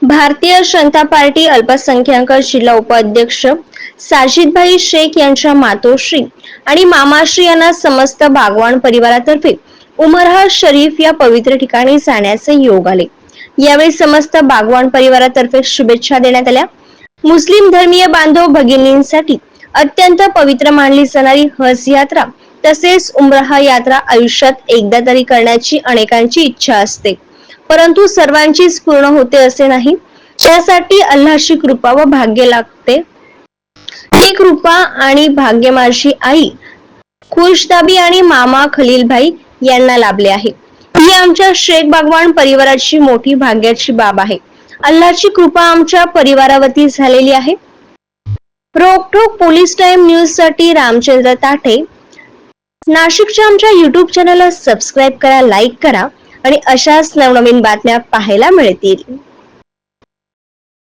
Bharatiya Janata party अल्पसंख्याक जिल्हा उपाध्यक्ष साजिदभाई शेख यांच्या मातोश्री आणि मामाश्री यांना समस्त बागवान परिवारातर्फे उमरहा शरीफ या पवित्र ठिकाणी जाण्याचे योग आले। यावेळी समस्त बागवान परिवारातर्फे शुभेच्छा देण्यात आल्या। मुस्लिम धर्मीय बांधव भगिनींसाठी अत्यंत पवित्र मानली जाणारी हज यात्रा तसेच उमराह यात्रा आयुष्यात एकदा तरी करण्याची अनेकांची इच्छा असते, परंतु सर्वांचीच पूर्ण होते असे नाही। त्यासाठी अल्लाहची कृपा व भाग्य लागते। ही कृपा आणि भाग्य माझी आई खुशदाबी आणि मामा खलीलभाई यांना लाभले आहे। ही आमच्या शेख बागवान परिवाराची मोठी भाग्याची बाब आहे। अल्लाहची कृपा आमच्या परिवारावरती झालेली आहे। रोकठोक पोलीस टाइम न्यूज साठी रामचंद्र ताठे, नाशिकच्या आमच्या YouTube चॅनलला सबस्क्राईब करा, लाईक करा आणि अशाच नवनवीन बातम्या पाहायला मिळतील।